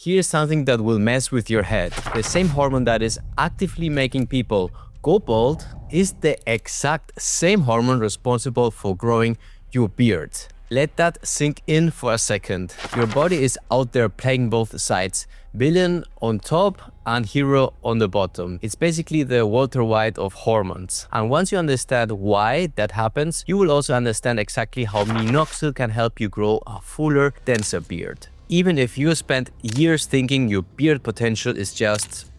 Here's something that will mess with your head. The same hormone that is actively making people go bald is the exact same hormone responsible for growing your beard. Let that sink in for a second. Your body is out there playing both sides. Villain on top and hero on the bottom. It's basically the Walter White of hormones. And once you understand why that happens, you will also understand exactly how Minoxidil can help you grow a fuller, denser beard. Even if you spent years thinking your beard potential is just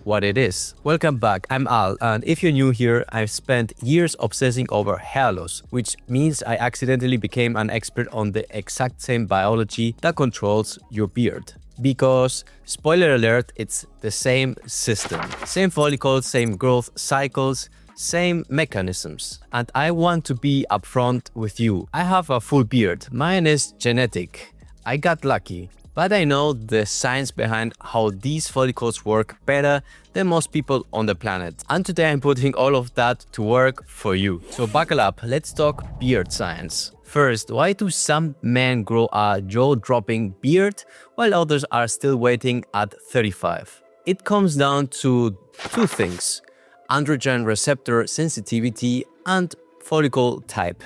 what it is. Welcome back, I'm Al, and if you're new here, I've spent years obsessing over hair loss, which means I accidentally became an expert on the exact same biology that controls your beard. Because, spoiler alert, it's the same system. Same follicles, same growth cycles, same mechanisms. And I want to be upfront with you. I have a full beard. Mine is genetic. I got lucky. But I know the science behind how these follicles work better than most people on the planet. And today I'm putting all of that to work for you. So buckle up, let's talk beard science. First, why do some men grow a jaw-dropping beard while others are still waiting at 35? It comes down to two things: androgen receptor sensitivity and follicle type.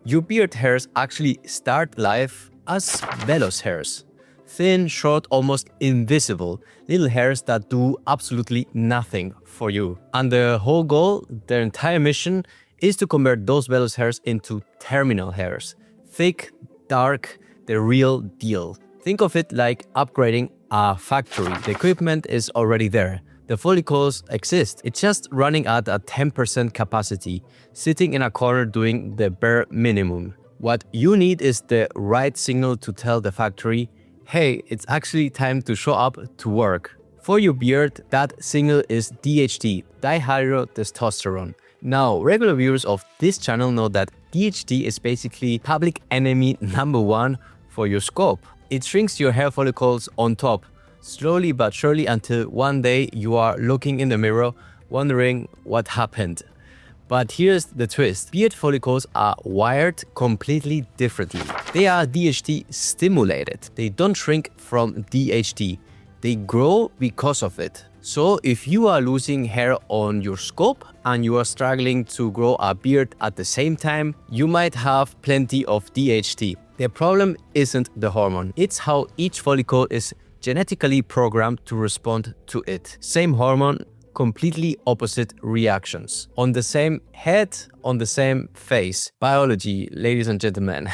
Your beard hairs actually start life as vellus hairs. Thin, short, almost invisible little hairs that do absolutely nothing for you. And the whole goal, their entire mission, is to convert those vellus hairs into terminal hairs. Thick, dark, the real deal. Think of it like upgrading a factory. The equipment is already there. The follicles exist. It's just running at a 10% capacity, sitting in a corner doing the bare minimum. What you need is the right signal to tell the factory, hey, it's actually time to show up to work. For your beard, that signal is DHT, dihydrotestosterone. Now, regular viewers of this channel know that DHT is basically public enemy number one for your scalp. It shrinks your hair follicles on top, slowly but surely, until one day you are looking in the mirror wondering what happened. But here's the twist. Beard follicles are wired completely differently. They are DHT stimulated. They don't shrink from DHT. They grow because of it. So if you are losing hair on your scalp and you are struggling to grow a beard at the same time, you might have plenty of DHT. The problem isn't the hormone. It's how each follicle is genetically programmed to respond to it. Same hormone, completely opposite reactions. On the same head, on the same face. Biology, ladies and gentlemen.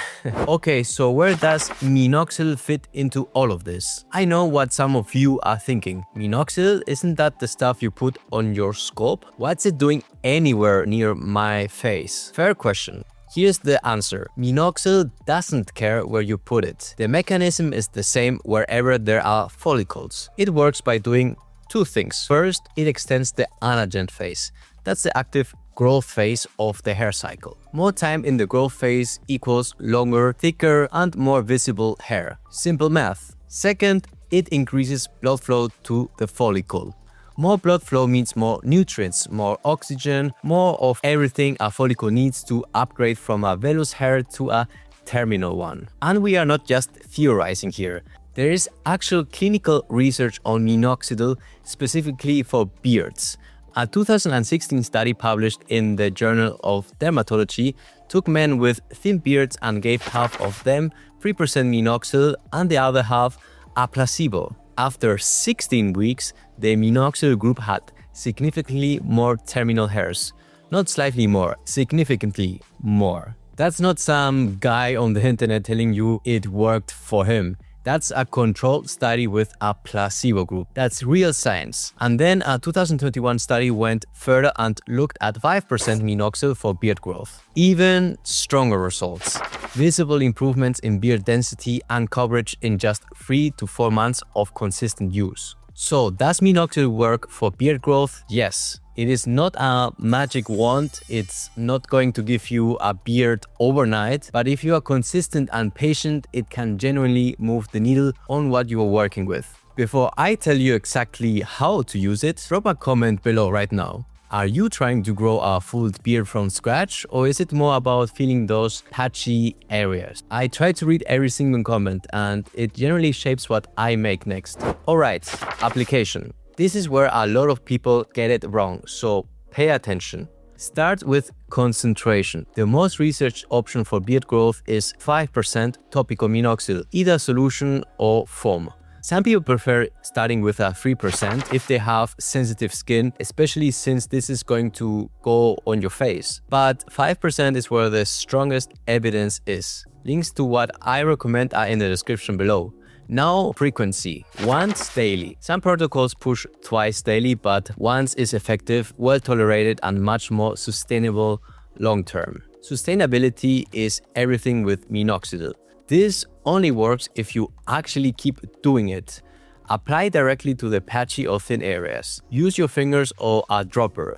Okay, so where does Minoxidil fit into all of this? I know what some of you are thinking. Minoxidil, isn't that the stuff you put on your scalp? What's it doing anywhere near my face? Fair question. Here's the answer. Minoxidil doesn't care where you put it. The mechanism is the same wherever there are follicles. It works by doing two things. First, it extends the anagen phase. That's the active growth phase of the hair cycle. More time in the growth phase equals longer, thicker, and more visible hair. Simple math. Second, it increases blood flow to the follicle. More blood flow means more nutrients, more oxygen, more of everything a follicle needs to upgrade from a vellus hair to a terminal one. And we are not just theorizing here. There is actual clinical research on Minoxidil specifically for beards. A 2016 study published in the Journal of Dermatology took men with thin beards and gave half of them 3% Minoxidil and the other half a placebo. After 16 weeks, the Minoxidil group had significantly more terminal hairs. Not slightly more, significantly more. That's not some guy on the internet telling you it worked for him. That's a controlled study with a placebo group. That's real science. And then a 2021 study went further and looked at 5% Minoxidil for beard growth. Even stronger results. Visible improvements in beard density and coverage in just 3 to 4 months of consistent use. So, does Minoxidil work for beard growth? Yes. It is not a magic wand, it's not going to give you a beard overnight, but if you are consistent and patient, it can genuinely move the needle on what you are working with. Before I tell you exactly how to use it, drop a comment below right now. Are you trying to grow a full beard from scratch, or is it more about feeling those patchy areas? I try to read every single comment and it generally shapes what I make next. Alright, application. This is where a lot of people get it wrong, so pay attention. Start with concentration. The most researched option for beard growth is 5% topical minoxidil, either solution or foam. Some people prefer starting with a 3% if they have sensitive skin, especially since this is going to go on your face. But 5% is where the strongest evidence is. Links to what I recommend are in the description below. Now, frequency. Once daily. Some protocols push twice daily, but once is effective, well tolerated, and much more sustainable long term. Sustainability is everything with minoxidil. This only works if you actually keep doing it. Apply directly to the patchy or thin areas. Use your fingers or a dropper.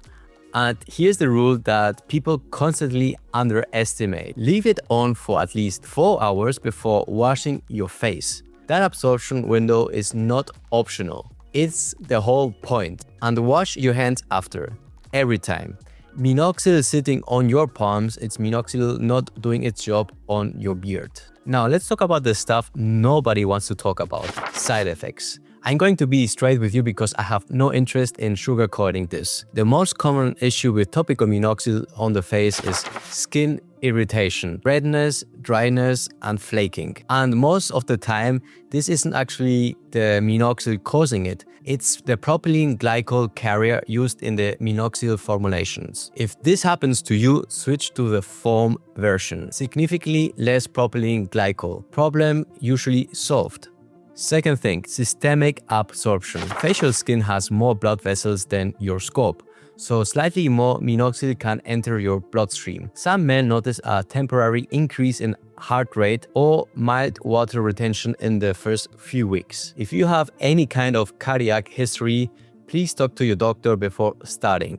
And here's the rule that people constantly underestimate. Leave it on for at least 4 hours before washing your face. That absorption window is not optional. It's the whole point. And wash your hands after, every time. Minoxidil sitting on your palms, it's minoxidil not doing its job on your beard. Now let's talk about the stuff nobody wants to talk about, side effects. I'm going to be straight with you because I have no interest in sugarcoating this. The most common issue with topical minoxidil on the face is skin irritation, redness, dryness, and flaking. And most of the time, this isn't actually the minoxidil causing it. It's the propylene glycol carrier used in the minoxidil formulations. If this happens to you, switch to the foam version. Significantly less propylene glycol. Problem usually solved. Second thing, systemic absorption. Facial skin has more blood vessels than your scalp, so slightly more minoxidil can enter your bloodstream. Some men notice a temporary increase in heart rate or mild water retention in the first few weeks. If you have any kind of cardiac history, please talk to your doctor before starting.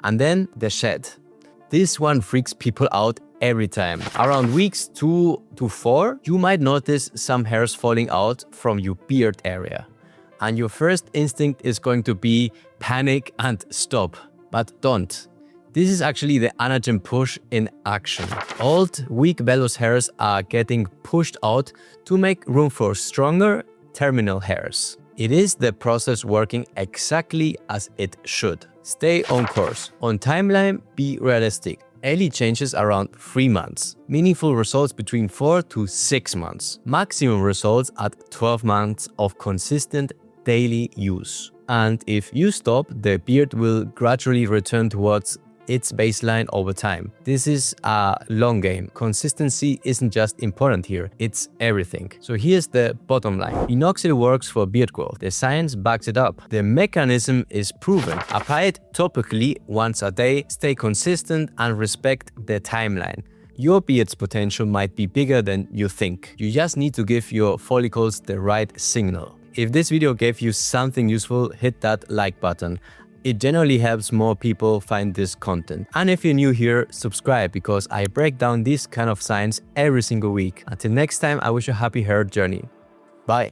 And then the shed. This one freaks people out every time. Around weeks 2 to 4, you might notice some hairs falling out from your beard area. And your first instinct is going to be panic and stop. But don't. This is actually the anagen push in action. Old, weak vellus hairs are getting pushed out to make room for stronger terminal hairs. It is the process working exactly as it should. Stay on course. On timeline, be realistic. Early changes around 3 months. Meaningful results between 4 to 6 months. Maximum results at 12 months of consistent daily use. And if you stop, the beard will gradually return towards its baseline over time. This is a long game. Consistency isn't just important here, it's everything. So here's the bottom line. Minoxidil works for beard growth. The science backs it up. The mechanism is proven. Apply it topically once a day, stay consistent, and respect the timeline. Your beard's potential might be bigger than you think. You just need to give your follicles the right signal. If this video gave you something useful, hit that like button. It generally helps more people find this content. And if you're new here, subscribe because I break down this kind of science every single week. Until next time, I wish you a happy hair journey. Bye.